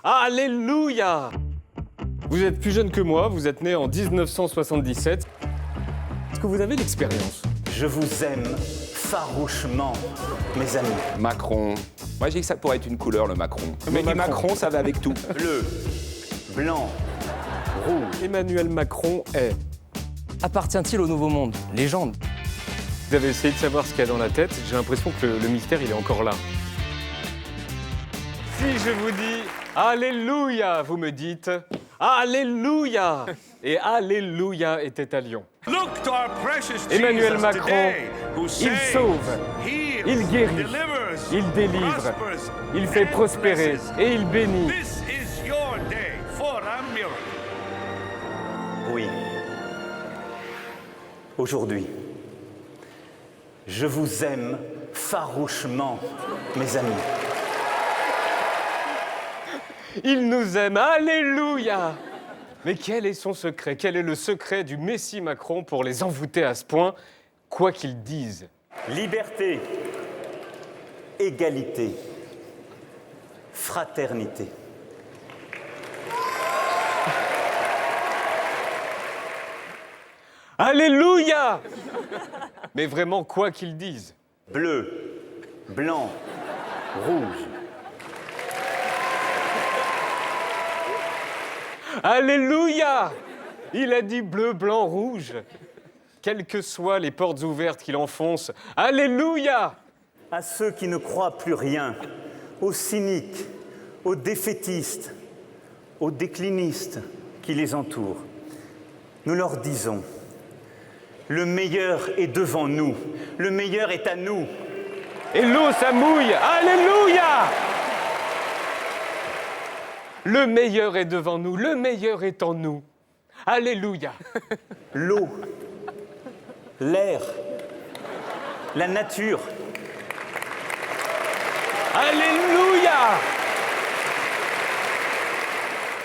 Alléluia! Vous êtes plus jeune que moi, vous êtes né en 1977. Est-ce que vous avez l'expérience? Je vous aime farouchement, mes amis. Macron. Moi, je dis que ça pourrait être une couleur, le Macron. Mais du Macron. Macron, ça va avec tout. Bleu, blanc, rouge. Emmanuel Macron est... Appartient-il au Nouveau Monde? Légende. Vous avez essayé de savoir ce qu'il y a dans la tête, j'ai l'impression que le mystère, il est encore là. Si je vous dis Alléluia, vous me dites Alléluia. Et Alléluia était à Lyon. Emmanuel Macron, il sauve, il guérit, il délivre, il fait prospérer et il bénit. Oui. Aujourd'hui, je vous aime farouchement, mes amis. Il nous aime, Alléluia. Mais quel est son secret? Quel est le secret du Messie Macron pour les envoûter à ce point, quoi qu'ils disent? Liberté, égalité, fraternité. Alléluia. Mais vraiment, quoi qu'ils disent. Bleu, blanc, rouge. Alléluia! Il a dit bleu, blanc, rouge. Quelles que soient les portes ouvertes qu'il enfonce. Alléluia! À ceux qui ne croient plus rien, aux cyniques, aux défaitistes, aux déclinistes qui les entourent, nous leur disons, le meilleur est devant nous, le meilleur est à nous. Et l'eau, ça mouille. Alléluia! Le meilleur est devant nous, le meilleur est en nous. Alléluia! L'eau, l'air, la nature. Alléluia!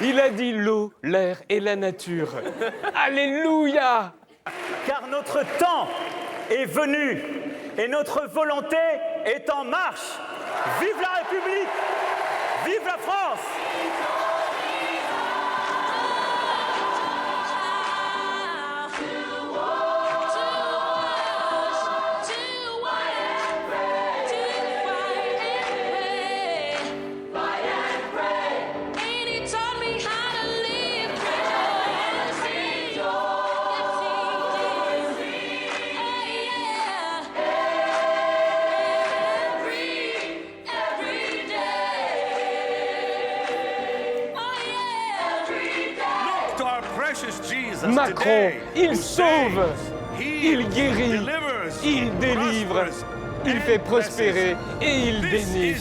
Il a dit l'eau, l'air et la nature. Alléluia! Car notre temps est venu et notre volonté est en marche. Vive la République! Vive la France! Macron, il sauve, il guérit, il délivre, il fait prospérer et il bénit.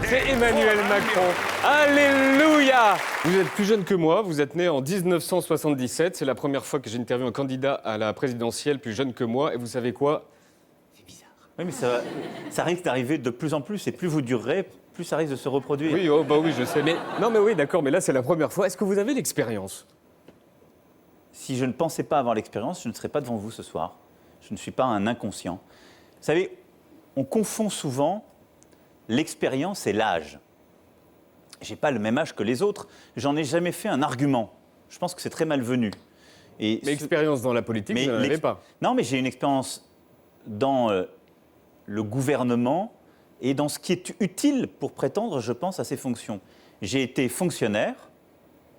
C'est Emmanuel Macron. Alléluia! Vous êtes plus jeune que moi, vous êtes né en 1977. C'est la première fois que j'interviewe un candidat à la présidentielle plus jeune que moi. Et vous savez quoi? Oui, mais ça risque d'arriver de plus en plus. Et plus vous durerez, plus ça risque de se reproduire. Oui, oh, bah oui, je sais. Mais, non, mais oui, d'accord, mais là, c'est la première fois. Est-ce que vous avez l'expérience? Si je ne pensais pas avoir l'expérience, je ne serais pas devant vous ce soir. Je ne suis pas un inconscient. Vous savez, on confond souvent l'expérience et l'âge. Je n'ai pas le même âge que les autres. J'en ai jamais fait un argument. Je pense que c'est très malvenu. Mais expérience dans la politique, vous n'en avez pas. Non, mais j'ai une expérience dans le gouvernement et dans ce qui est utile pour prétendre, je pense, à ces fonctions. J'ai été fonctionnaire.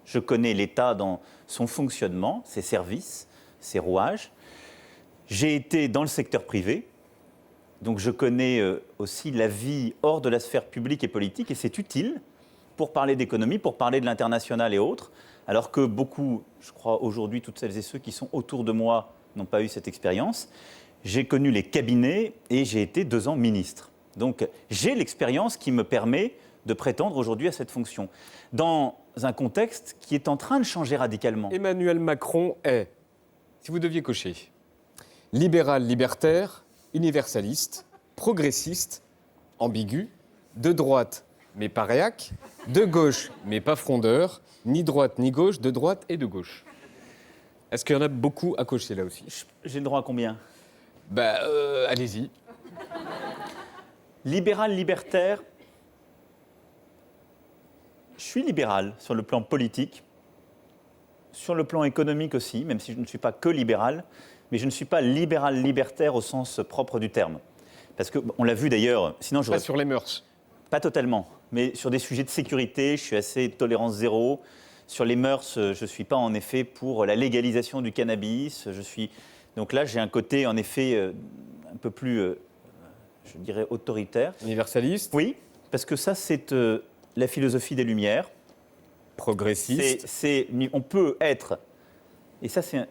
Je connais l'État dans son fonctionnement, ses services, ses rouages. J'ai été dans le secteur privé, donc je connais aussi la vie hors de la sphère publique et politique, et c'est utile pour parler d'économie, pour parler de l'international et autres, alors que beaucoup, je crois aujourd'hui, toutes celles et ceux qui sont autour de moi n'ont pas eu cette expérience. J'ai connu les cabinets et j'ai été 2 ans ministre. Donc j'ai l'expérience qui me permet de prétendre aujourd'hui à cette fonction. Dans un contexte qui est en train de changer radicalement. Emmanuel Macron est, si vous deviez cocher, libéral libertaire, universaliste, progressiste, ambigu, de droite mais pas réac, de gauche mais pas frondeur, ni droite ni gauche, de droite et de gauche. Est-ce qu'il y en a beaucoup à cocher là aussi? J'ai le droit à combien? Allez-y. Libéral libertaire, Je suis libéral sur le plan politique, sur le plan économique aussi, même si je ne suis pas que libéral, mais je ne suis pas libéral libertaire au sens propre du terme. Parce qu'on l'a vu d'ailleurs, sinon Pas sur les mœurs. Pas totalement, mais sur des sujets de sécurité, je suis assez tolérance zéro. Sur les mœurs, je ne suis pas en effet pour la légalisation du cannabis. Donc là, j'ai un côté en effet un peu plus, je dirais, autoritaire. Universaliste. Oui, parce que ça, c'est la philosophie des Lumières. Progressiste. On peut être, et ça c'est...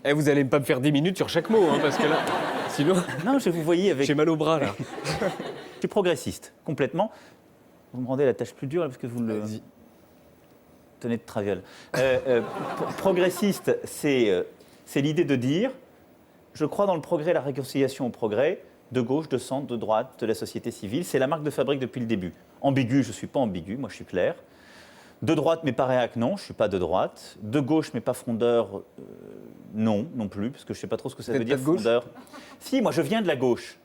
Eh, vous allez pas me faire 10 minutes sur chaque mot, hein, parce que là, sinon, Non, je vous voyais avec... j'ai mal au bras, là. Je suis progressiste, complètement. Vous me rendez la tâche plus dure, là, parce que vous le... Vas-y. Tenez de traviole. Progressiste, c'est l'idée de dire, je crois dans le progrès, la réconciliation au progrès, de gauche, de centre, de droite, de la société civile. C'est la marque de fabrique depuis le début. Ambigu, je ne suis pas ambigu, moi je suis clair. De droite, mais pas réac, non, je ne suis pas de droite. De gauche, mais pas frondeur, non plus, parce que je ne sais pas trop ce que ça veut dire, frondeur. Si, moi je viens de la gauche.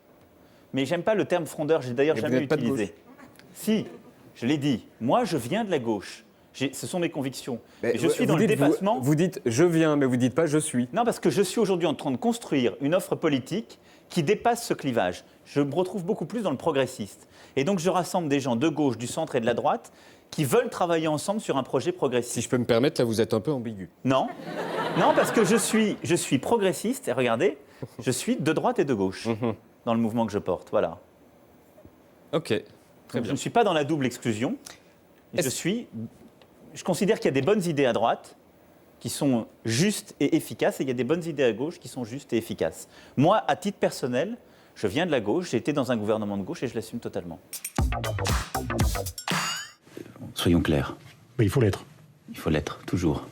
Mais j'aime pas le terme frondeur, j'ai d'ailleurs jamais utilisé. Si, je l'ai dit, moi je viens de la gauche. Ce sont mes convictions. Mais je suis dans le dépassement. Vous dites je viens, mais vous dites pas je suis. Non, parce que je suis aujourd'hui en train de construire une offre politique qui dépasse ce clivage. Je me retrouve beaucoup plus dans le progressiste. Et donc je rassemble des gens de gauche, du centre et de la droite qui veulent travailler ensemble sur un projet progressiste. Si je peux me permettre, là vous êtes un peu ambigu. Non, parce que je suis progressiste, et regardez, je suis de droite et de gauche dans le mouvement que je porte, voilà. Ok, très Donc, bien. je ne suis pas dans la double exclusion. Je considère qu'il y a des bonnes idées à droite qui sont justes et efficaces, et il y a des bonnes idées à gauche qui sont justes et efficaces. Moi, à titre personnel, je viens de la gauche, j'ai été dans un gouvernement de gauche et je l'assume totalement. Soyons clairs. Mais il faut l'être. Il faut l'être, toujours.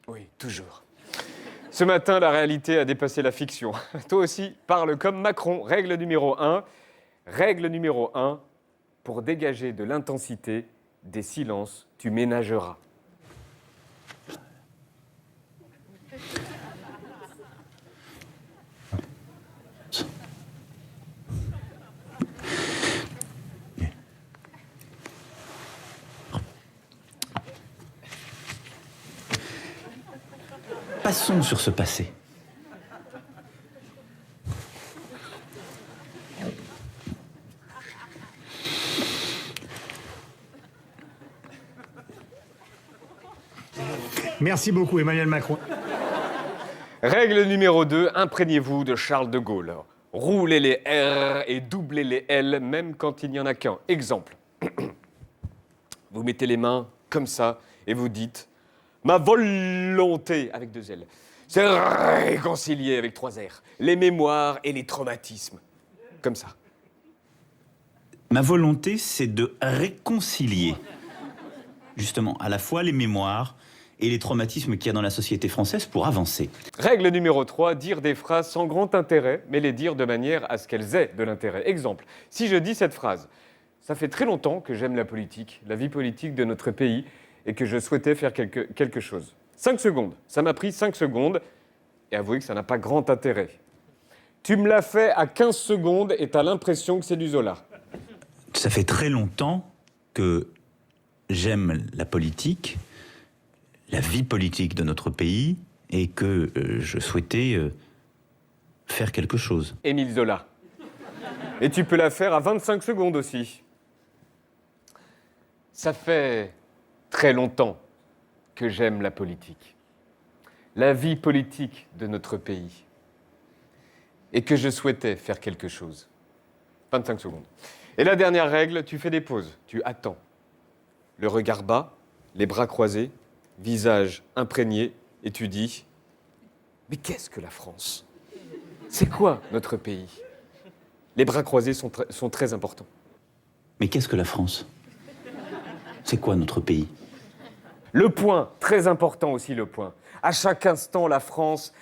Oui, toujours. Ce matin, la réalité a dépassé la fiction. Toi aussi, parle comme Macron. Règle numéro 1. Règle numéro 1. Pour dégager de l'intensité, des silences, tu ménageras. Passons sur ce passé. Merci beaucoup, Emmanuel Macron. Règle numéro 2, imprégnez-vous de Charles de Gaulle. Roulez les R et doublez les L, même quand il n'y en a qu'un. Exemple. Vous mettez les mains comme ça et vous dites « Ma volonté » avec 2 L. C'est réconcilier avec 3 R. Les mémoires et les traumatismes. Comme ça. Ma volonté, c'est de réconcilier, justement, à la fois les mémoires et les traumatismes qu'il y a dans la société française pour avancer. Règle numéro 3, dire des phrases sans grand intérêt, mais les dire de manière à ce qu'elles aient de l'intérêt. Exemple, si je dis cette phrase, ça fait très longtemps que j'aime la politique, la vie politique de notre pays, et que je souhaitais faire quelque chose. 5 secondes, ça m'a pris 5 secondes, et avouez que ça n'a pas grand intérêt. Tu me l'as fait à 15 secondes et t'as l'impression que c'est du Zola. Ça fait très longtemps que j'aime la politique, la vie politique de notre pays, et que je souhaitais faire quelque chose. Émile Zola. Et tu peux la faire à 25 secondes aussi. Ça fait très longtemps que j'aime la politique, la vie politique de notre pays, et que je souhaitais faire quelque chose. 25 secondes. Et la dernière règle, tu fais des pauses, tu attends. Le regard bas, les bras croisés, visage imprégné, et tu dis « Mais qu'est-ce que la France ? C'est quoi notre pays ?» Les bras croisés sont très importants. Mais qu'est-ce que la France ? C'est quoi notre pays ? Le point, très important aussi le point. À chaque instant, la France,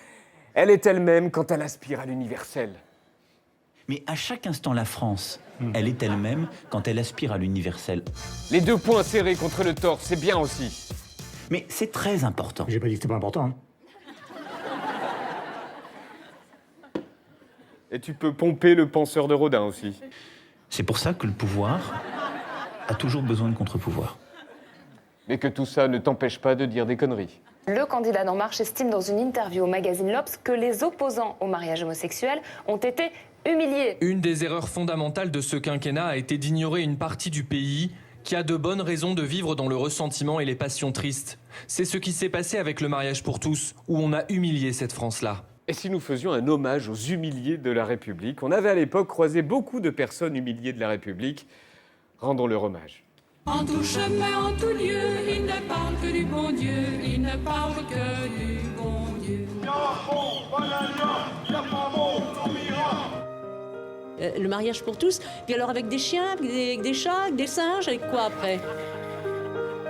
elle est elle-même quand elle aspire à l'universel. Mais à chaque instant, la France, elle est elle-même quand elle aspire à l'universel. Les 2 poings serrés contre le torse, c'est bien aussi. Mais c'est très important. J'ai pas dit que c'était pas important. Hein. Et tu peux pomper le penseur de Rodin aussi. C'est pour ça que le pouvoir, a toujours besoin de contre-pouvoir. Mais que tout ça ne t'empêche pas de dire des conneries. Le candidat d'En Marche estime dans une interview au magazine l'Obs que les opposants au mariage homosexuel ont été humiliés. Une des erreurs fondamentales de ce quinquennat a été d'ignorer une partie du pays qui a de bonnes raisons de vivre dans le ressentiment et les passions tristes. C'est ce qui s'est passé avec le mariage pour tous, où on a humilié cette France-là. Et si nous faisions un hommage aux humiliés de la République? On avait à l'époque croisé beaucoup de personnes humiliées de la République. Rendons-leur hommage. En tout chemin, en tout lieu, il ne parle que du bon Dieu, il ne parle que du bon Dieu. Le mariage pour tous, puis alors avec des chiens, avec des chats, avec des singes, avec quoi après?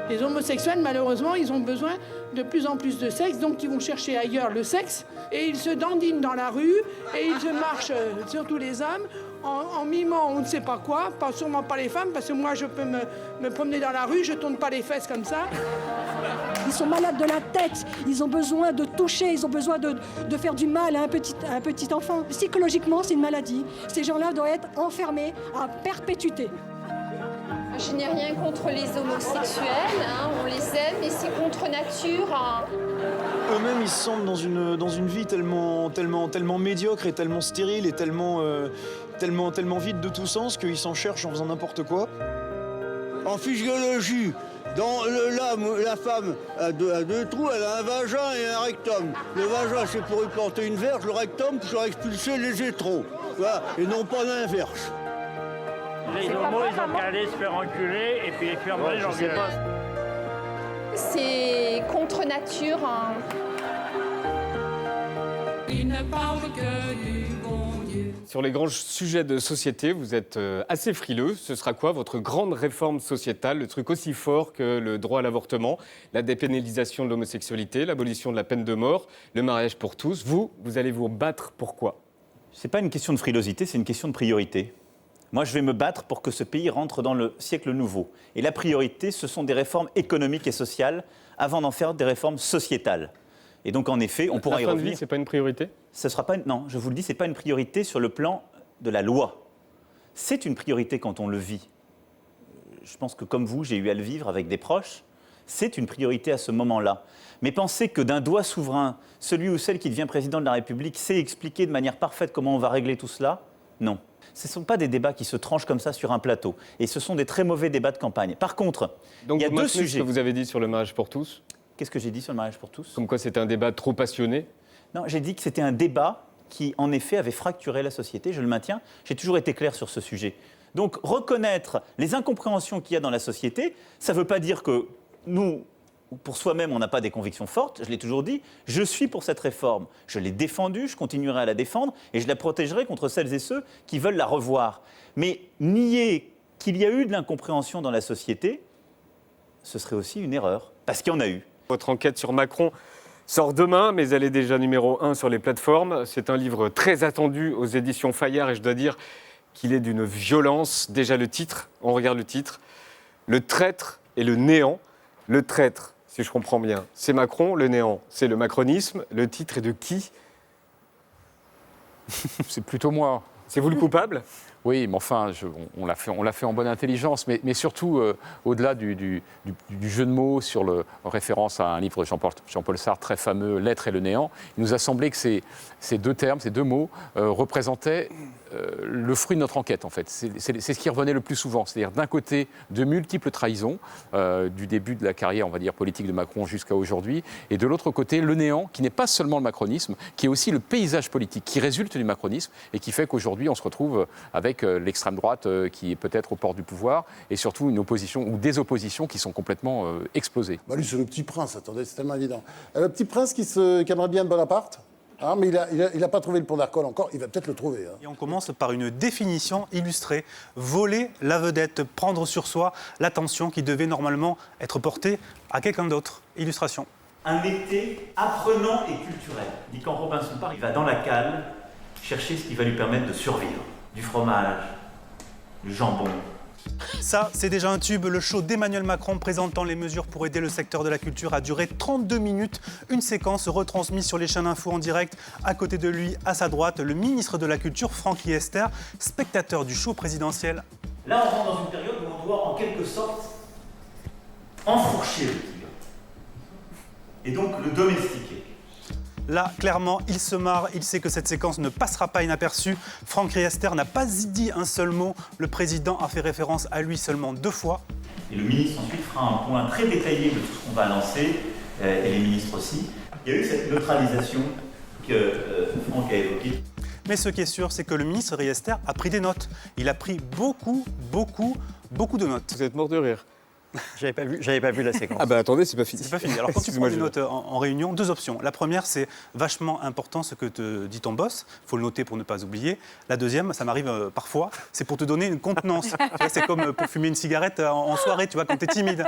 Les homosexuels, malheureusement, ils ont besoin de plus en plus de sexe, donc ils vont chercher ailleurs le sexe, et ils se dandinent dans la rue, et ils se marchent, surtout les hommes, en mimant on ne sait pas quoi, sûrement pas les femmes, parce que moi je peux me promener dans la rue, je tourne pas les fesses comme ça. Ils sont malades de la tête, ils ont besoin de toucher, ils ont besoin de faire du mal à un petit enfant. Psychologiquement, c'est une maladie. Ces gens-là doivent être enfermés à perpétuité. Je n'ai rien contre les homosexuels, on les aime, mais c'est contre nature. Eux-mêmes, ils se sentent dans une vie tellement médiocre et tellement stérile et tellement vide de tout sens qu'ils s'en cherchent en faisant n'importe quoi. En physiologie, la femme a deux trous, elle a un vagin et un rectum. Le vagin, c'est pour y planter une verge, le rectum, pour expulser les étrons. Voilà, et non pas l'inverse. Les homos, ils ont qu'à aller se faire enculer et puis fermer les gens. C'est contre nature. Il ne parle que du bon Dieu. Sur les grands sujets de société, vous êtes assez frileux. Ce sera quoi votre grande réforme sociétale, le truc aussi fort que le droit à l'avortement, la dépénalisation de l'homosexualité, l'abolition de la peine de mort, le mariage pour tous? Vous allez vous battre pour quoi? Ce n'est pas une question de frilosité, c'est une question de priorité. Moi, je vais me battre pour que ce pays rentre dans le siècle nouveau. Et la priorité, ce sont des réformes économiques et sociales avant d'en faire des réformes sociétales. Et donc, en effet, on pourra y revenir. La fin de vie, ce n'est pas une priorité? Ce sera pas non, je vous le dis, ce n'est pas une priorité sur le plan de la loi. C'est une priorité quand on le vit. Je pense que, comme vous, j'ai eu à le vivre avec des proches. C'est une priorité à ce moment-là. Mais penser que d'un doigt souverain, celui ou celle qui devient président de la République sait expliquer de manière parfaite comment on va régler tout cela, non. Ce ne sont pas des débats qui se tranchent comme ça sur un plateau. Et ce sont des très mauvais débats de campagne. Par contre, il y a deux sujets. Ce que vous avez dit sur le mariage pour tous? Qu'est-ce que j'ai dit sur le mariage pour tous? Comme quoi c'était un débat trop passionné? Non, j'ai dit que c'était un débat qui, en effet, avait fracturé la société. Je le maintiens. J'ai toujours été clair sur ce sujet. Donc, reconnaître les incompréhensions qu'il y a dans la société, ça ne veut pas dire que nous, pour soi-même, on n'a pas des convictions fortes. Je l'ai toujours dit. Je suis pour cette réforme. Je l'ai défendue, je continuerai à la défendre et je la protégerai contre celles et ceux qui veulent la revoir. Mais nier qu'il y a eu de l'incompréhension dans la société, ce serait aussi une erreur, parce qu'il y en a eu. Votre enquête sur Macron sort demain, mais elle est déjà numéro 1 sur les plateformes. C'est un livre très attendu aux éditions Fayard et je dois dire qu'il est d'une violence. Déjà le titre, on regarde le titre. Le traître et le néant. Le traître, si je comprends bien, c'est Macron. Le néant, c'est le macronisme. Le titre est de qui? C'est plutôt moi. C'est vous le coupable? Oui, mais enfin, on l'a fait en bonne intelligence, mais surtout au-delà du jeu de mots en référence à un livre de Jean-Paul Sartre très fameux, L'être et le néant. Il nous a semblé que ces deux termes, ces deux mots représentaient le fruit de notre enquête, en fait. C'est ce qui revenait le plus souvent, c'est-à-dire d'un côté de multiples trahisons, du début de la carrière, on va dire, politique de Macron jusqu'à aujourd'hui, et de l'autre côté, le néant, qui n'est pas seulement le macronisme, qui est aussi le paysage politique qui résulte du macronisme et qui fait qu'aujourd'hui, on se retrouve avec l'extrême droite qui est peut-être au port du pouvoir et surtout une opposition ou des oppositions qui sont complètement explosées. Bah lui, c'est le Petit Prince, attendez, c'est tellement évident. Le Petit Prince qui aimerait bien de Bonaparte, mais il n'a pas trouvé le pont d'Arcole encore, il va peut-être le trouver. Et on commence par une définition illustrée. Voler la vedette, prendre sur soi l'attention qui devait normalement être portée à quelqu'un d'autre. Illustration. Un été apprenant et culturel. Dit qu'en Robinson Park, il va dans la cale chercher ce qui va lui permettre de survivre. Du fromage, du jambon. Ça, c'est déjà un tube. Le show d'Emmanuel Macron présentant les mesures pour aider le secteur de la culture a duré 32 minutes. Une séquence retransmise sur les chaînes info en direct. À côté de lui, à sa droite, le ministre de la Culture, Francky Esther, spectateur du show présidentiel. Là, on rentre dans une période où on doit pouvoir en quelque sorte enfourcher le tigre. Et donc le domestiquer. Là, clairement, il se marre, il sait que cette séquence ne passera pas inaperçue. Franck Riester n'a pas dit un seul mot. Le président a fait référence à lui seulement 2 fois. Et le ministre ensuite fera un point très détaillé de tout ce qu'on va lancer, et les ministres aussi. Il y a eu cette neutralisation que Franck a évoquée. Mais ce qui est sûr, c'est que le ministre Riester a pris des notes. Il a pris beaucoup de notes. Vous êtes mort de rire. J'avais pas vu la séquence. Ah bah attendez, c'est pas fini. C'est pas fini. Alors quand tu prends des notes en réunion, 2 options. La première, c'est vachement important ce que te dit ton boss. Il faut le noter pour ne pas oublier. La deuxième, ça m'arrive parfois, c'est pour te donner une contenance. Tu vois, c'est comme pour fumer une cigarette en soirée, tu vois, quand tu es timide.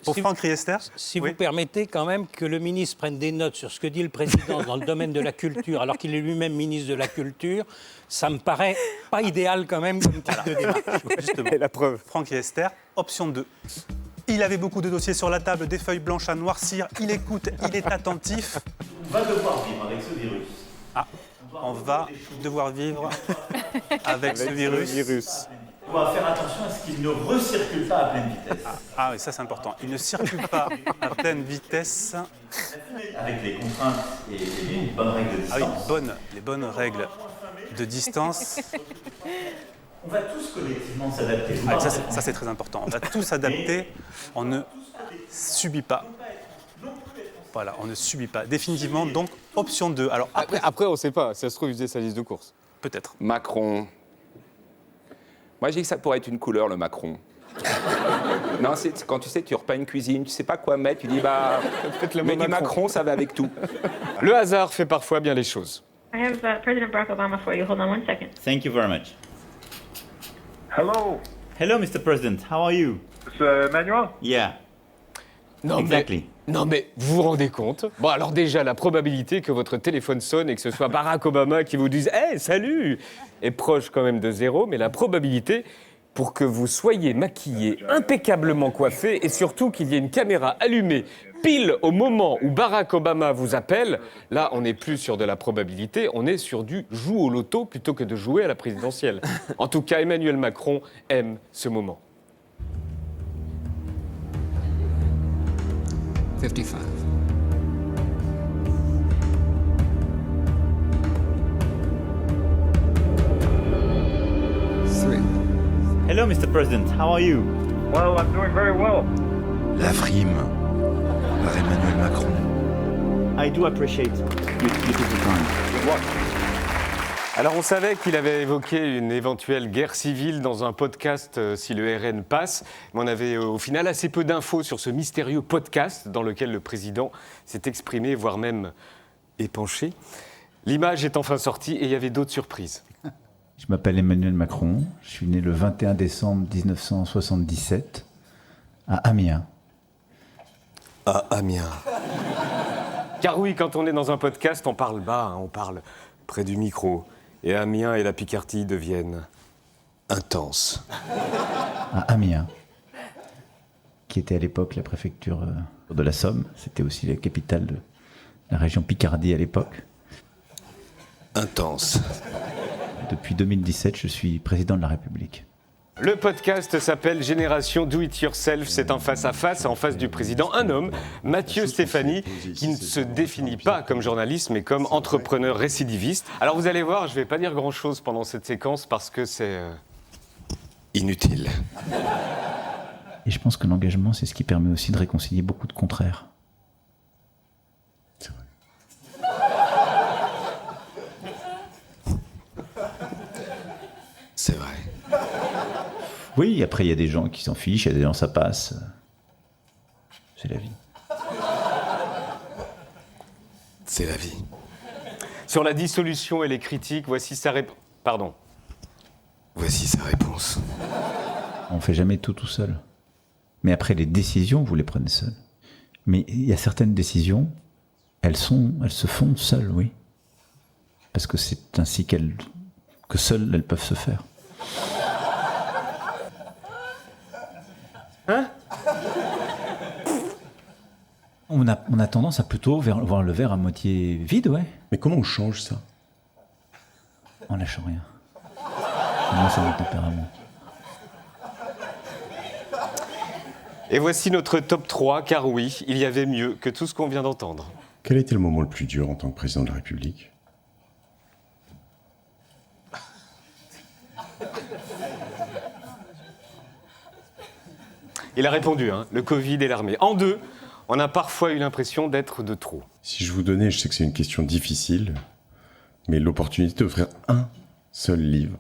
Pour Franck Riester. Si vous permettez quand même que le ministre prenne des notes sur ce que dit le président dans le domaine de la culture, alors qu'il est lui-même ministre de la Culture, ça me paraît pas idéal quand même comme type de démarche. Justement. Et la preuve. Franck Riester, option 2. Il avait beaucoup de dossiers sur la table, des feuilles blanches à noircir, il écoute, il est attentif. On va devoir vivre avec ce virus. Ah, on va devoir vivre avec ce virus. On va faire attention à ce qu'il ne recircule pas à pleine vitesse. Ah oui, ça c'est important. Il ne circule pas à pleine vitesse. Avec les contraintes et les bonnes règles de distance. Ah oui, les bonnes règles de distance. On va tous collectivement s'adapter. Ah, ça c'est très important. On va tous s'adapter. On ne subit pas. Voilà, on ne subit pas. Définitivement, donc, option 2. Alors, après, on ne sait pas. Ça se trouve, il faisait sa liste de courses. Peut-être. Macron. Moi, je dis que ça pourrait être une couleur, le Macron. Non, c'est quand tu sais, tu repères une cuisine, tu sais pas quoi mettre, tu dis, bah, mets du Macron, ça va avec tout. Le hasard fait parfois bien les choses. I have President Barack Obama for you. Hold on 1 second. Thank you very much. Hello. Hello, Mr. President. How are you? It's Emmanuel? Yeah. Non, exactly. Mais vous vous rendez compte? Bon, alors déjà, la probabilité que votre téléphone sonne et que ce soit Barack Obama qui vous dise « Hey, salut !» est proche quand même de 0, mais la probabilité pour que vous soyez maquillé, impeccablement coiffé et surtout qu'il y ait une caméra allumée pile au moment où Barack Obama vous appelle, là, on n'est plus sur de la probabilité, on est sur du joue au loto plutôt que de jouer à la présidentielle. En tout cas, Emmanuel Macron aime ce moment. 55. Hello, Mr. President. How are you? Well, I'm doing very well. La frime par Emmanuel Macron. I do appreciate you took the time. Alors on savait qu'il avait évoqué une éventuelle guerre civile dans un podcast si le RN passe, mais on avait au final assez peu d'infos sur ce mystérieux podcast dans lequel le président s'est exprimé, voire même épanché. L'image est enfin sortie et il y avait d'autres surprises. Je m'appelle Emmanuel Macron, je suis né le 21 décembre 1977 à Amiens. À Amiens. Car oui, quand on est dans un podcast, on parle bas, on parle près du micro. Et Amiens et la Picardie deviennent intenses. À Amiens, qui était à l'époque la préfecture de la Somme. C'était aussi la capitale de la région Picardie à l'époque. Intense. Depuis 2017, je suis président de la République. Le podcast s'appelle Génération Do It Yourself. C'est un face-à-face en face du président, un homme, Mathieu Stéphanie, qui ne se définit pas comme journaliste, mais comme entrepreneur récidiviste. Alors vous allez voir, je ne vais pas dire grand-chose pendant cette séquence parce que c'est inutile. Et je pense que l'engagement, c'est ce qui permet aussi de réconcilier beaucoup de contraires. C'est vrai. Oui, après, il y a des gens qui s'en fichent, il y a des gens, ça passe. C'est la vie. C'est la vie. Sur la dissolution et les critiques, voici sa réponse. Pardon. Voici sa réponse. On ne fait jamais tout seul. Mais après, les décisions, vous les prenez seul. Mais il y a certaines décisions, elles se font seules, oui. Parce que c'est ainsi que seules elles peuvent se faire. Hein? On a tendance à plutôt voir le verre à moitié vide, ouais. Mais comment on change ça? En lâchant rien. Moi, c'est mon tempérament. Et voici notre top 3, car oui, il y avait mieux que tout ce qu'on vient d'entendre. Quel a été le moment le plus dur en tant que président de la République? Il a répondu, le Covid et l'armée. En 2, on a parfois eu l'impression d'être de trop. Si je vous donnais, je sais que c'est une question difficile, mais l'opportunité d'offrir un seul livre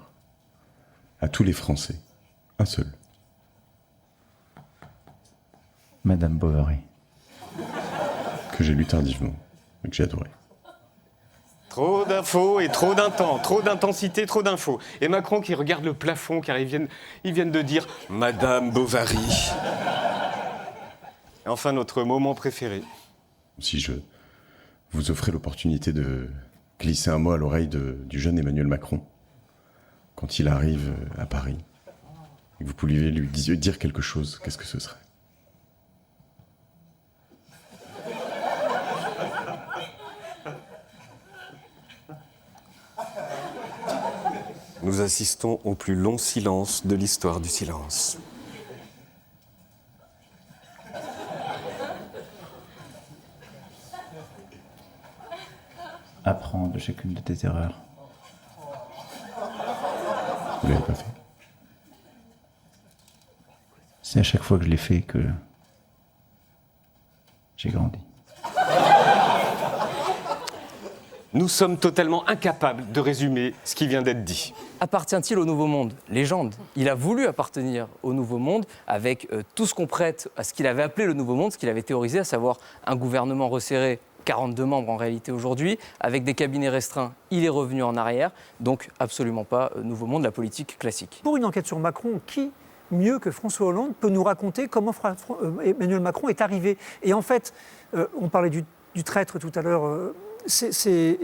à tous les Français. Un seul. Madame Bovary. Que j'ai lu tardivement et que j'ai adoré. Trop d'infos et trop d'un temps, trop d'intensité, trop d'infos. Et Macron qui regarde le plafond car ils viennent de dire « Madame Bovary ». Et enfin, notre moment préféré. Si je vous offrais l'opportunité de glisser un mot à l'oreille du jeune Emmanuel Macron, quand il arrive à Paris, et que vous pouviez lui dire quelque chose, qu'est-ce que ce serait? Nous assistons au plus long silence de l'histoire du silence. Apprends de chacune de tes erreurs. Vous l'avez pas fait. C'est à chaque fois que je l'ai fait que j'ai grandi. Nous sommes totalement incapables de résumer ce qui vient d'être dit. Appartient-il au Nouveau Monde? Légende. Il a voulu appartenir au Nouveau Monde avec tout ce qu'on prête à ce qu'il avait appelé le Nouveau Monde, ce qu'il avait théorisé, à savoir un gouvernement resserré, 42 membres en réalité aujourd'hui, avec des cabinets restreints. Il est revenu en arrière, donc absolument pas Nouveau Monde, la politique classique. Pour une enquête sur Macron, qui mieux que François Hollande peut nous raconter comment Emmanuel Macron est arrivé? Et en fait, on parlait du traître tout à l'heure. C'est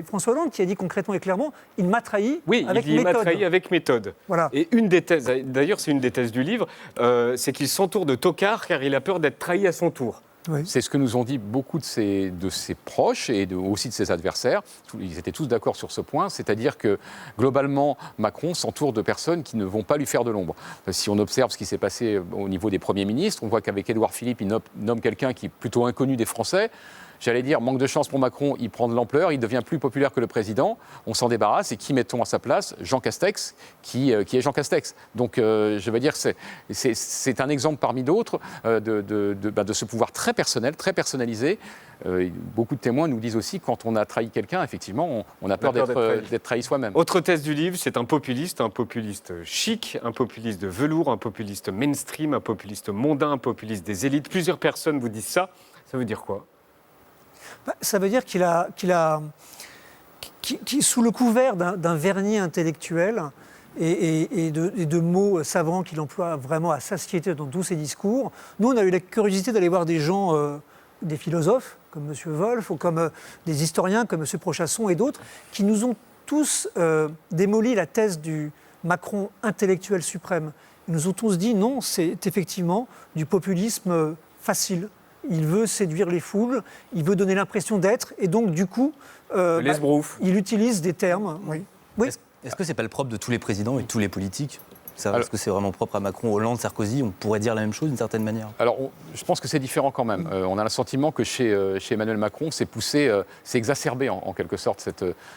François Hollande qui a dit concrètement et clairement « il m'a trahi avec méthode ». Oui, il m'a trahi avec méthode. Voilà. Et une des thèses, d'ailleurs c'est une des thèses du livre, c'est qu'il s'entoure de tocards car il a peur d'être trahi à son tour. Oui. C'est ce que nous ont dit beaucoup de ses proches et aussi de ses adversaires. Ils étaient tous d'accord sur ce point, c'est-à-dire que globalement, Macron s'entoure de personnes qui ne vont pas lui faire de l'ombre. Si on observe ce qui s'est passé au niveau des premiers ministres, on voit qu'avec Édouard Philippe, il nomme quelqu'un qui est plutôt inconnu des Français. J'allais dire, manque de chance pour Macron, il prend de l'ampleur, il devient plus populaire que le président, on s'en débarrasse, et qui mettons à sa place? Jean Castex, qui est Jean Castex. Donc je veux dire, c'est un exemple parmi d'autres de ce pouvoir très personnel, très personnalisé. Beaucoup de témoins nous disent aussi, quand on a trahi quelqu'un, effectivement, on a peur d'être trahi soi-même. Autre thèse du livre, c'est un populiste chic, un populiste de velours, un populiste mainstream, un populiste mondain, un populiste des élites. Plusieurs personnes vous disent ça. Ça veut dire quoi? Ça veut dire qu'il sous le couvert d'un vernis intellectuel et de mots savants qu'il emploie vraiment à satiété dans tous ses discours, nous, on a eu la curiosité d'aller voir des gens, des philosophes, comme M. Wolff, ou comme des historiens, comme M. Prochasson et d'autres, qui nous ont tous démoli la thèse du Macron intellectuel suprême. Ils nous ont tous dit non, c'est effectivement du populisme facile. Il veut séduire les foules, il veut donner l'impression d'être, et donc du coup, il utilise des termes. Oui. Est-ce que c'est pas le propre de tous les présidents et de tous les politiques? Est-ce que c'est vraiment propre à Macron, Hollande, Sarkozy? On pourrait dire la même chose d'une certaine manière. Alors, je pense que c'est différent quand même. On a le sentiment que chez Emmanuel Macron, c'est poussé, c'est exacerbé en quelque sorte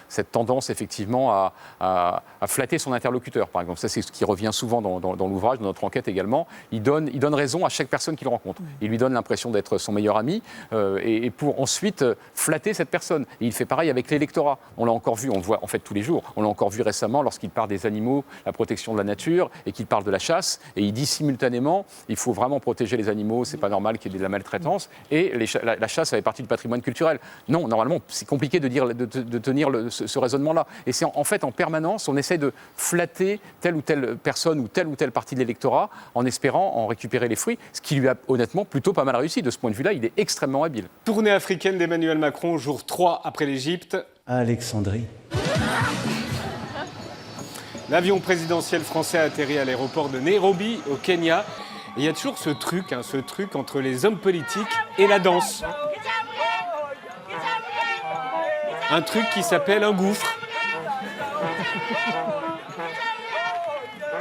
cette tendance effectivement à flatter son interlocuteur, par exemple. Ça, c'est ce qui revient souvent dans l'ouvrage, dans notre enquête également. Il donne raison à chaque personne qu'il rencontre. Il lui donne l'impression d'être son meilleur ami et pour ensuite flatter cette personne. Et il fait pareil avec l'électorat. On l'a encore vu, on le voit en fait tous les jours. On l'a encore vu récemment lorsqu'il parle des animaux, la protection de la nature, et qu'il parle de la chasse, et il dit simultanément il faut vraiment protéger les animaux, c'est pas normal qu'il y ait de la maltraitance, et la chasse fait partie du patrimoine culturel. Non, normalement, c'est compliqué de tenir ce raisonnement-là. Et c'est en fait en permanence, on essaie de flatter telle ou telle personne ou telle partie de l'électorat en espérant en récupérer les fruits, ce qui lui a honnêtement plutôt pas mal réussi. De ce point de vue-là, il est extrêmement habile. Tournée africaine d'Emmanuel Macron, jour 3 après l'Égypte. À Alexandrie. L'avion présidentiel français a atterri à l'aéroport de Nairobi, au Kenya. Et il y a toujours ce truc entre les hommes politiques et la danse. Un truc qui s'appelle un gouffre.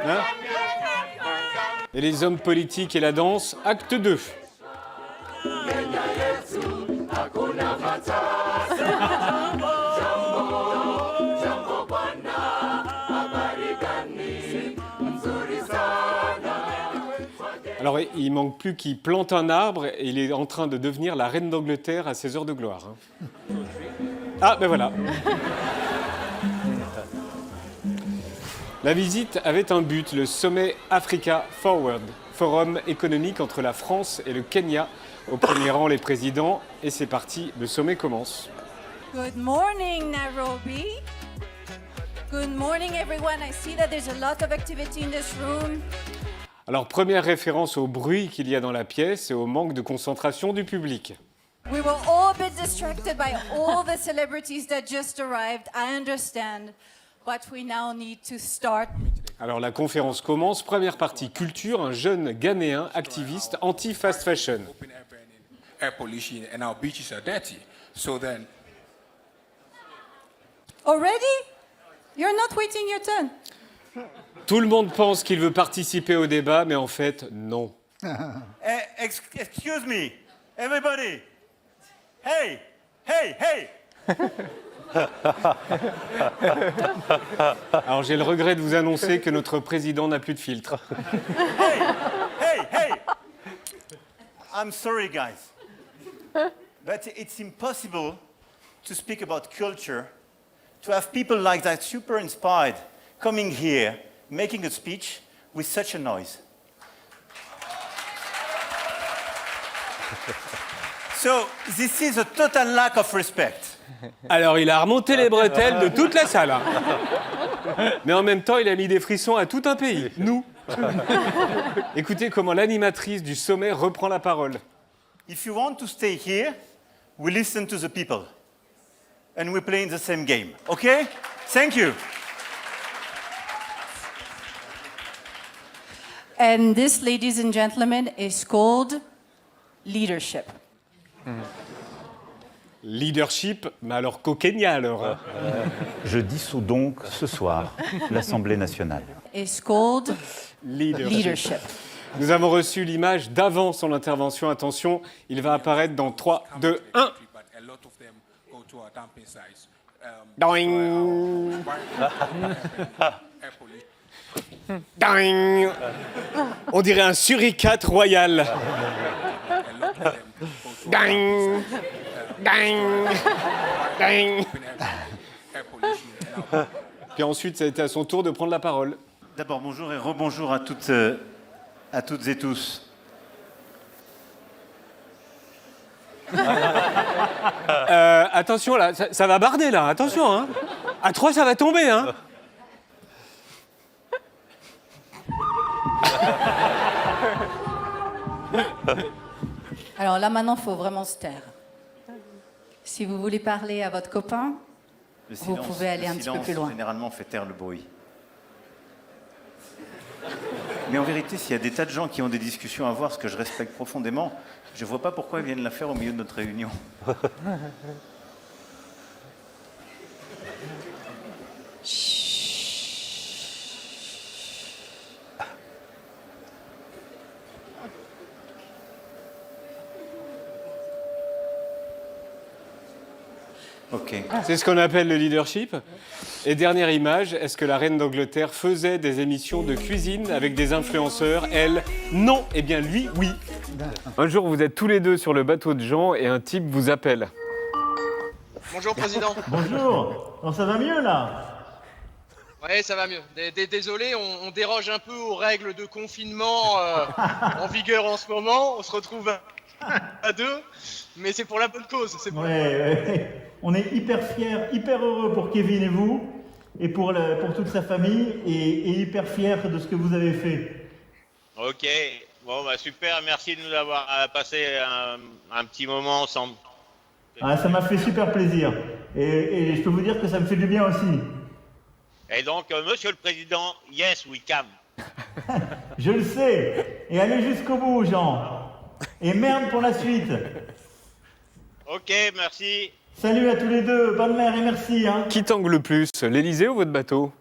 Hein ? Et les hommes politiques et la danse, acte 2. Alors, il manque plus qu'il plante un arbre et il est en train de devenir la reine d'Angleterre à ses heures de gloire. Ah, ben voilà. La visite avait un but, le sommet Africa Forward, forum économique entre la France et le Kenya. Au premier rang, les présidents. Et c'est parti, le sommet commence. Good morning, Nairobi. Good morning, everyone. I see that there's a lot of activity in this room. Alors, première référence au bruit qu'il y a dans la pièce et au manque de concentration du public. We were all a bit distracted by all the celebrities that just arrived. I understand. But we now need to start. Alors, la conférence commence. Première partie, culture, un jeune Ghanéen activiste anti-fast fashion. Air pollution and our beaches are dirty. So then. Already? You're not waiting your turn. Tout le monde pense qu'il veut participer au débat, mais en fait, non. Excuse me, everybody. Hey, hey, hey. Alors j'ai le regret de vous annoncer que notre président n'a plus de filtre. Hey, hey, hey. I'm sorry, guys. But it's impossible to speak about culture, to have people like that super inspired coming here, making a speech with such a noise. So, this is a total lack of respect. Alors, il a remonté les bretelles de toute la salle. Hein. Mais en même temps, il a mis des frissons à tout un pays, nous. Écoutez comment l'animatrice du sommet reprend la parole. If you want to stay here, we listen to the people. And we play in the same game, okay? Thank you. And this, ladies and gentlemen, is called leadership. Leadership, mais alors qu'au Kenya, alors. Je dissous donc ce soir l'Assemblée nationale. Is called leadership. Nous avons reçu l'image d'avant son intervention. Attention, il va apparaître dans 3, 2, 1. Doing. Doing. On dirait un suricate royal. Ding. Ding. Ding. Puis ensuite, ça a été à son tour de prendre la parole. D'abord, bonjour et rebonjour à toutes et tous. Attention, là, ça va barder, là. Attention, hein. À 3, ça va tomber, hein. Alors là, maintenant, il faut vraiment se taire. Si vous voulez parler à votre copain, vous pouvez aller un petit peu plus loin. Généralement, fait taire le bruit. Mais en vérité, s'il y a des tas de gens qui ont des discussions à avoir, ce que je respecte profondément, je ne vois pas pourquoi ils viennent la faire au milieu de notre réunion. Okay. C'est ce qu'on appelle le leadership. Et dernière image, est-ce que la reine d'Angleterre faisait des émissions de cuisine avec des influenceurs? Elle, non. Eh bien lui, oui. Un jour, vous êtes tous les deux sur le bateau de Jean et un type vous appelle. Bonjour, Président. Bonjour. Alors, ça va mieux, là? Ouais, ça va mieux. Désolé, on déroge un peu aux règles de confinement en vigueur en ce moment. On se retrouve à deux, mais c'est pour la bonne cause. C'est pour Ouais. On est hyper fiers, hyper heureux pour Kevin et vous, et pour toute sa famille, et hyper fiers de ce que vous avez fait. Ok, bon bah super, merci de nous avoir passé un petit moment ensemble. Ah, ça m'a fait super plaisir, et je peux vous dire que ça me fait du bien aussi. Et donc, Monsieur le Président, yes, we come. Je le sais, et allez jusqu'au bout, Jean, et merde pour la suite. Ok, merci. Salut à tous les deux, bonne mer et merci. Hein. Qui tangue le plus, l'Élysée ou votre bateau?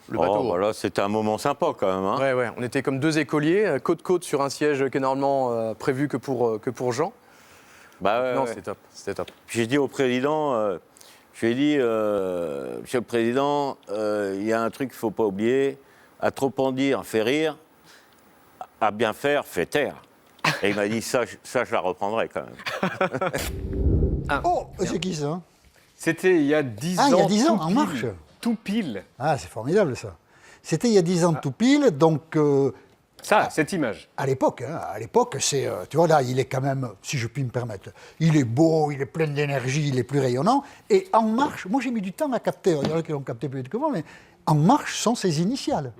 le bateau. Voilà, c'était un moment sympa quand même. Hein. Ouais, on était comme deux écoliers, côte-côte sur un siège qui est normalement prévu que pour Jean. Non, c'était top. J'ai dit au président, Monsieur le Président, il y a un truc qu'il ne faut pas oublier, à trop en dire, fait rire, à bien faire, fait taire. Et il m'a dit, ça, je la reprendrai quand même. Oh, c'est qui ça? C'était il y a 10 ans. Ah, il y a 10 ans, tout En pile. Marche. Tout pile. Ah, c'est formidable ça. C'était il y a 10 ans tout pile, donc... cette image. À l'époque, c'est... tu vois, là, il est quand même, si je puis me permettre, il est beau, il est plein d'énergie, il est plus rayonnant. Et En Marche, moi j'ai mis du temps à capter, il y en a qui l'ont capté plus vite que moi, mais En Marche sont ses initiales.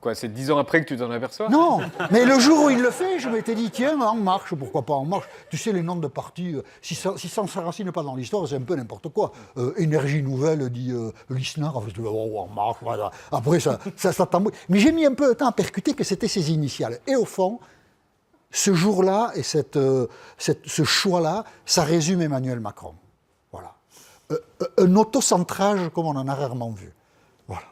Quoi, c'est 10 ans après que tu t'en aperçois? Non, mais le jour où il le fait, je m'étais dit, tiens, En Marche, pourquoi pas En Marche? Tu sais, les noms de partis, si ça ne s'enracine pas dans l'histoire, c'est un peu n'importe quoi. Énergie Nouvelle dit Lisnard, En Marche, voilà. Après, ça tambouille. Mais j'ai mis un peu de temps à percuter que c'était ses initiales. Et au fond, ce jour-là et ce choix-là, ça résume Emmanuel Macron. Voilà. Un autocentrage comme on en a rarement vu. Voilà.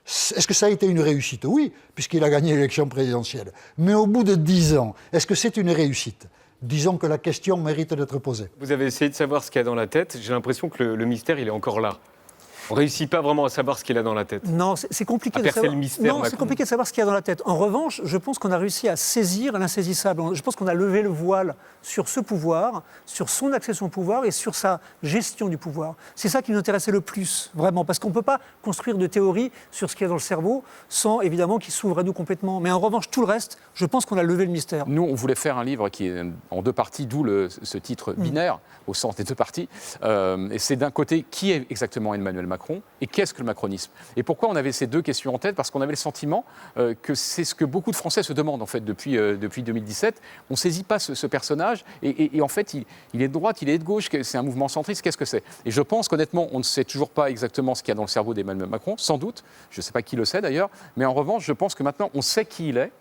Est-ce que ça a été une réussite? Oui, puisqu'il a gagné l'élection présidentielle. Mais au bout de 10 ans, est-ce que c'est une réussite? Disons que la question mérite d'être posée. Vous avez essayé de savoir ce qu'il y a dans la tête. J'ai l'impression que le mystère, il est encore là. On ne réussit pas vraiment à savoir ce qu'il a dans la tête. Non, c'est compliqué à de savoir. Le mystère, non, c'est compliqué de savoir ce qu'il y a dans la tête. En revanche, je pense qu'on a réussi à saisir l'insaisissable. Je pense qu'on a levé le voile sur ce pouvoir, sur son accession au pouvoir et sur sa gestion du pouvoir. C'est ça qui nous intéressait le plus, vraiment, parce qu'on ne peut pas construire de théorie sur ce qu'il y a dans le cerveau sans, évidemment, qu'il s'ouvre à nous complètement. Mais en revanche, tout le reste, je pense qu'on a levé le mystère. Nous, on voulait faire un livre qui est en 2 parties, d'où ce titre binaire, au sens des 2 parties. Et c'est d'un côté, qui est exactement Emmanuel Macron et qu'est-ce que le macronisme? Et pourquoi on avait ces 2 questions en tête? Parce qu'on avait le sentiment que c'est ce que beaucoup de Français se demandent en fait depuis 2017. On ne saisit pas ce personnage et en fait il est de droite, il est de gauche, c'est un mouvement centriste, qu'est-ce que c'est? Et je pense qu'honnêtement on ne sait toujours pas exactement ce qu'il y a dans le cerveau d'Emmanuel Macron, sans doute, je ne sais pas qui le sait d'ailleurs, mais en revanche je pense que maintenant on sait qui il est.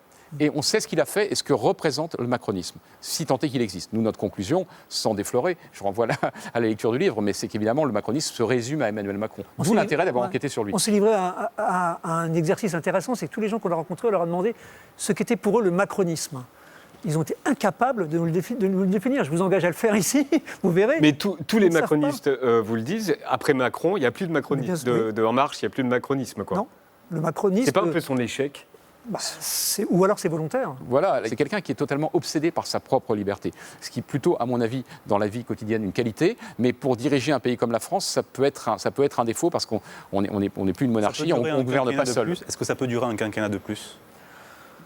Et on sait ce qu'il a fait et ce que représente le macronisme, si tant est qu'il existe. Nous, notre conclusion, sans déflorer, je renvoie là à la lecture du livre, mais c'est qu'évidemment, le macronisme se résume à Emmanuel Macron. D'où l'intérêt d'avoir enquêté sur lui. On s'est livré à un exercice intéressant, c'est que tous les gens qu'on a rencontrés, on leur a demandé ce qu'était pour eux le macronisme. Ils ont été incapables de nous le définir. Je vous engage à le faire ici, vous verrez. Mais tous les macronistes vous le disent, après Macron, il n'y a plus de macronisme. De En Marche, il n'y a plus de macronisme. Quoi. Non, le macronisme... C'est pas un peu son échec? Ou alors c'est volontaire. Voilà, c'est quelqu'un qui est totalement obsédé par sa propre liberté. Ce qui est plutôt, à mon avis, dans la vie quotidienne, une qualité. Mais pour diriger un pays comme la France, ça peut être un défaut parce qu'on n'est plus une monarchie, on ne gouverne pas seul. Est-ce que ça peut durer un quinquennat de plus?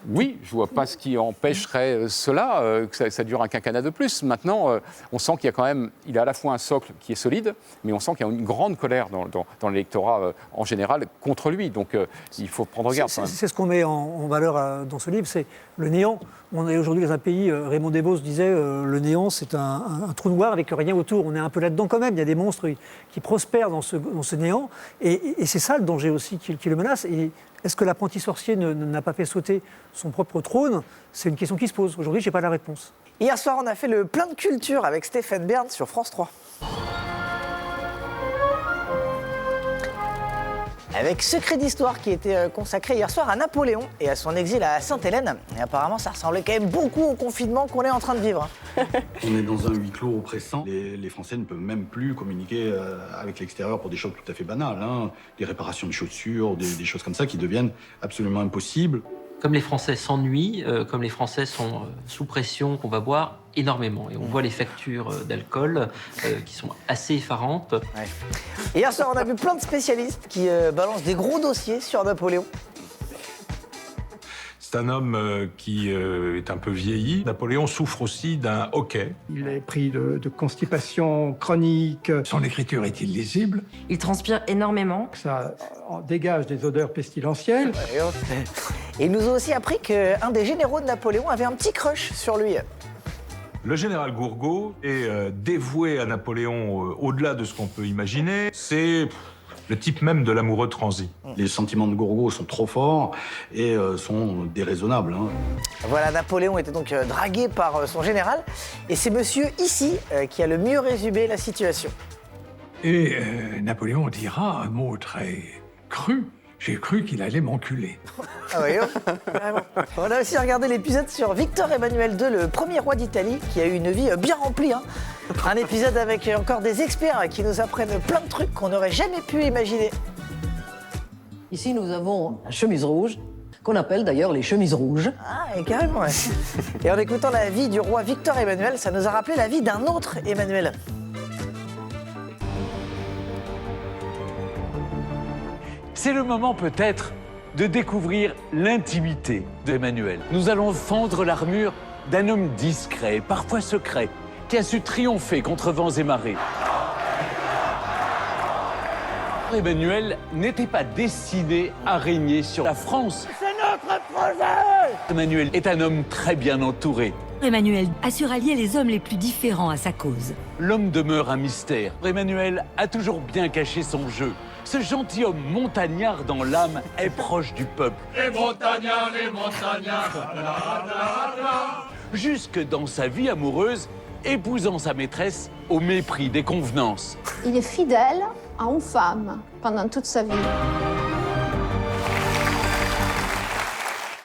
Oui, je ne vois pas ce qui empêcherait cela, que ça dure un quinquennat de plus. Maintenant, on sent qu'il y a quand même, il a à la fois un socle qui est solide, mais on sent qu'il y a une grande colère dans l'électorat en général contre lui. Donc il faut prendre garde. C'est ce qu'on met en valeur dans ce livre, c'est le néant. On est aujourd'hui dans un pays, Raymond Devos disait, le néant c'est un trou noir avec rien autour. On est un peu là-dedans quand même, il y a des monstres qui prospèrent dans ce néant. Et c'est ça le danger aussi qui le menace. Et est-ce que l'apprenti sorcier n'a pas fait sauter son propre trône? C'est une question qui se pose. Aujourd'hui, je n'ai pas la réponse. Hier soir, on a fait le plein de culture avec Stéphane Bern sur France 3. Avec Secret d'Histoire qui était consacré hier soir à Napoléon et à son exil à Sainte-Hélène. Et apparemment, ça ressemblait quand même beaucoup au confinement qu'on est en train de vivre. On est dans un huis clos oppressant. Les Français ne peuvent même plus communiquer avec l'extérieur pour des choses tout à fait banales. Des réparations de chaussures, des choses comme ça qui deviennent absolument impossibles. Comme les Français s'ennuient, comme les Français sont sous pression, qu'on va boire énormément. Et on voit les factures d'alcool qui sont assez effarantes. Ouais. Hier soir, on a vu plein de spécialistes qui balancent des gros dossiers sur Napoléon. C'est un homme qui est un peu vieilli. Napoléon souffre aussi d'un hoquet. Il est pris de constipation chronique. Son écriture est illisible. Il transpire énormément. Ça dégage des odeurs pestilentielles. Et il nous a aussi appris qu'un des généraux de Napoléon avait un petit crush sur lui. Le général Gourgaud est dévoué à Napoléon au-delà de ce qu'on peut imaginer. C'est le type même de l'amoureux transi. Les sentiments de Gourgaud sont trop forts et sont déraisonnables. Voilà, Napoléon était donc dragué par son général. Et c'est monsieur ici qui a le mieux résumé la situation. Et Napoléon dira un mot très cru. J'ai cru qu'il allait m'enculer. Ah oui, vraiment. On a aussi regardé l'épisode sur Victor Emmanuel II, le premier roi d'Italie, qui a eu une vie bien remplie. Hein. Un épisode avec encore des experts qui nous apprennent plein de trucs qu'on n'aurait jamais pu imaginer. Ici, nous avons la chemise rouge, qu'on appelle d'ailleurs les chemises rouges. Ah, et carrément, ouais. Et en écoutant la vie du roi Victor Emmanuel, ça nous a rappelé la vie d'un autre Emmanuel. C'est le moment peut-être de découvrir l'intimité d'Emmanuel. Nous allons fendre l'armure d'un homme discret, parfois secret, qui a su triompher contre vents et marées. Emmanuel n'était pas destiné à régner sur la France. C'est notre projet! Emmanuel est un homme très bien entouré. Emmanuel a su rallier les hommes les plus différents à sa cause. L'homme demeure un mystère. Emmanuel a toujours bien caché son jeu. Ce gentilhomme montagnard dans l'âme est proche du peuple. Les montagnards, les montagnards. Jusque dans sa vie amoureuse, épousant sa maîtresse au mépris des convenances. Il est fidèle à une femme pendant toute sa vie.